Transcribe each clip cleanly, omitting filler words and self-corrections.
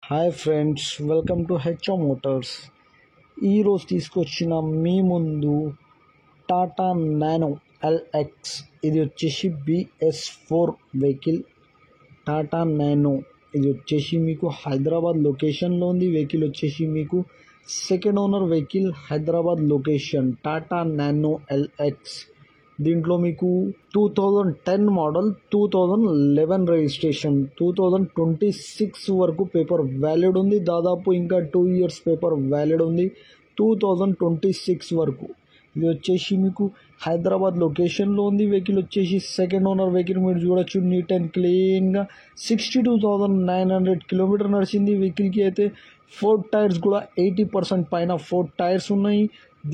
Hi friends, welcome to HO Motors. ఈరోజు తీసుకొచ్చిన మీ ముందు టాటా నానో ఎల్ఎక్స్. ఇది వచ్చేసి BS4 వెహికల్. టాటా నానో ఇది వచ్చేసి మీకు హైదరాబాద్ లొకేషన్లో ఉంది. వెహికల్ వచ్చేసి మీకు second owner vehicle, Hyderabad location. Tata nano LX. దీంట్లో మీకు 2010 మోడల్, 2011 రిజిస్ట్రేషన్, 2026 వరకు పేపర్ వ్యాలిడ్ ఉంది. దాదాపు ఇంకా 2 ఇయర్స్ పేపర్ వ్యాలిడ్ ఉంది 2026 వరకు. ఇది వచ్చేసి మీకు హైదరాబాద్ లొకేషన్లో ఉంది. వెహికల్ వచ్చేసి సెకండ్ ఓనర్ వెహికల్. మీరు చూడొచ్చు నీట్ అండ్ క్లీన్గా 62,900 కిలోమీటర్ నడిచింది. వెహికల్కి అయితే 4 టైర్స్ కూడా 80% పైన 4 టైర్స్ ఉన్నాయి.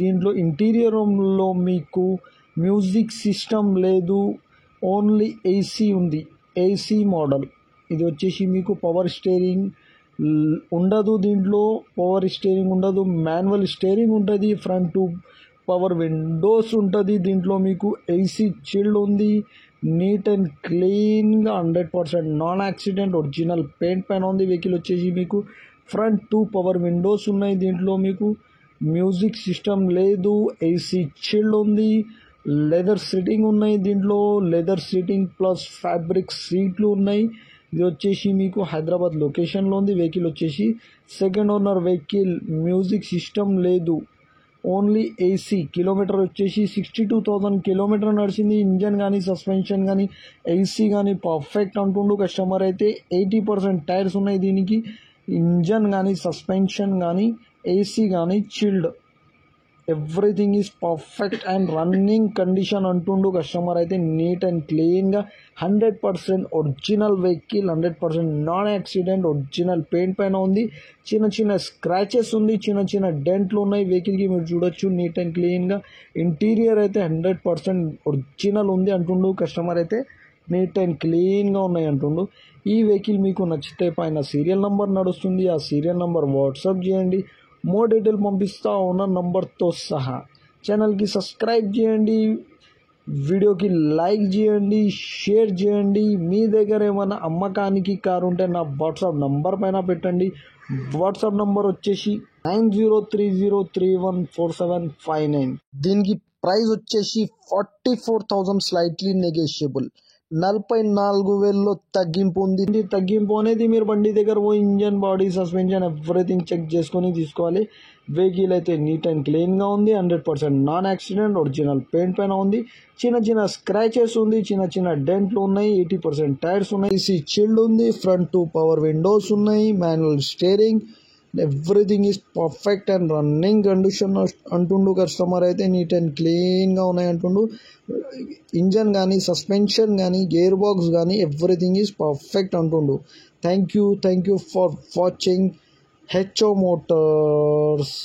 దీంట్లో ఇంటీరియర్లో మీకు మ్యూజిక్ సిస్టమ్ లేదు, ఓన్లీ ఏసీ ఉంది. AC model. ఇది వచ్చేసి మీకు పవర్ స్టీరింగ్ ఉండదు. దీంట్లో పవర్ స్టీరింగ్ ఉండదు, మాన్యువల్ స్టీరింగ్ ఉంటుంది. ఫ్రంట్ టు పవర్ విండోస్ ఉంటుంది. దీంట్లో మీకు ఏసీ చిల్డ్ ఉంది. నీట్ అండ్ క్లీన్గా 100% నాన్ యాక్సిడెంట్ ఒరిజినల్ పెయింట్ పైన ఉంది. వెహికల్ వచ్చేసి మీకు ఫ్రంట్ టు పవర్ విండోస్ ఉన్నాయి. దీంట్లో మీకు మ్యూజిక్ సిస్టమ్ లేదు, ఏసీ చిల్డ్ ఉంది. లెదర్ సీటింగ్ ఉన్నాయి. దీంట్లో లెదర్ సీటింగ్ ప్లస్ ఫ్యాబ్రిక్ సీట్లు ఉన్నాయి. ఇది వచ్చేసి మీకు హైదరాబాద్ లొకేషన్లో ఉంది. వెహికల్ వచ్చేసి second owner vehicle. Music system లేదు, ఓన్లీ ఏసీ. కిలోమీటర్ వచ్చేసి 62,000 కిలోమీటర్ నడిచింది. ఇంజన్ కానీ సస్పెన్షన్ కానీ ఏసీ కానీ పర్ఫెక్ట్ అంటుండు కస్టమర్ అయితే. 80% టైర్స్ ఉన్నాయి దీనికి. ఇంజన్ కానీ సస్పెన్షన్ కానీ ఏసీ కానీ chilled, everything is perfect and running condition అంటుండు కస్టమర్ అయితే. నీట్ అండ్ క్లీన్గా 100% original vehicle, 100% non accident original paint పైన ఉంది. చిన్న చిన్న స్క్రాచెస్ ఉంది, చిన్న చిన్న డెంట్లు ఉన్నాయి వెహికల్కి. మీరు చూడొచ్చు నీట్ అండ్ క్లీన్గా. ఇంటీరియర్ అయితే 100% ఒరిజినల్ ఉంది అంటుండు కస్టమర్ అయితే. నీట్ అండ్ క్లీన్గా ఉన్నాయి అంటుండు. ఈ వెహికల్ మీకు నచ్చితే పైన సీరియల్ నెంబర్ నడుస్తుంది, ఆ సీరియల్ నెంబర్ వాట్సాప్ చేయండి. మోర్ డీటెయిల్ పంపిస్తా ఓనర్ నంబర్తో సహా. ఛానల్కి సబ్స్క్రైబ్ చేయండి, వీడియోకి లైక్ చేయండి, షేర్ చేయండి. మీ దగ్గర ఏమైనా అమ్మకానికి కారు ఉంటే నా వాట్సాప్ నంబర్ పైన పెట్టండి. వాట్సాప్ నంబర్ వచ్చేసి 9030314759. దీనికి ప్రైస్ వచ్చేసి 44,000 స్లైట్లీ నెగోషియబుల్. 44,000లో తగ్గింపు ఉంది. తగ్గింపు అనేది మీరు బండి దగ్గర పోయి engine, body, suspension everything check చేసుకొని తీసుకోవాలి. వెహికల్ అయితే నీట్ అండ్ క్లీన్గా ఉంది. 100% నాన్ యాక్సిడెంట్ ఒరిజినల్ పెయింట్ పైన ఉంది. చిన్న చిన్న స్క్రాచెస్ ఉంది, చిన్న చిన్న డెంట్లు ఉన్నాయి. 80% టైర్స్ ఉన్నాయి. ఏసీ చిల్డ్ ఉంది. ఫ్రంట్ టు పవర్ విండోస్ ఉన్నాయి. Manual steering, everything is perfect and running condition అంటుండు కస్టమర్ అయితే. నీట్ అండ్ క్లీన్గా ఉన్నాయి అంటుండు. ఇంజన్ కానీ సస్పెన్షన్ కానీ గేర్ బాక్స్ కానీ ఎవ్రీథింగ్ ఈజ్ పర్ఫెక్ట్ అంటుండు. Thank you for watching HO Motors.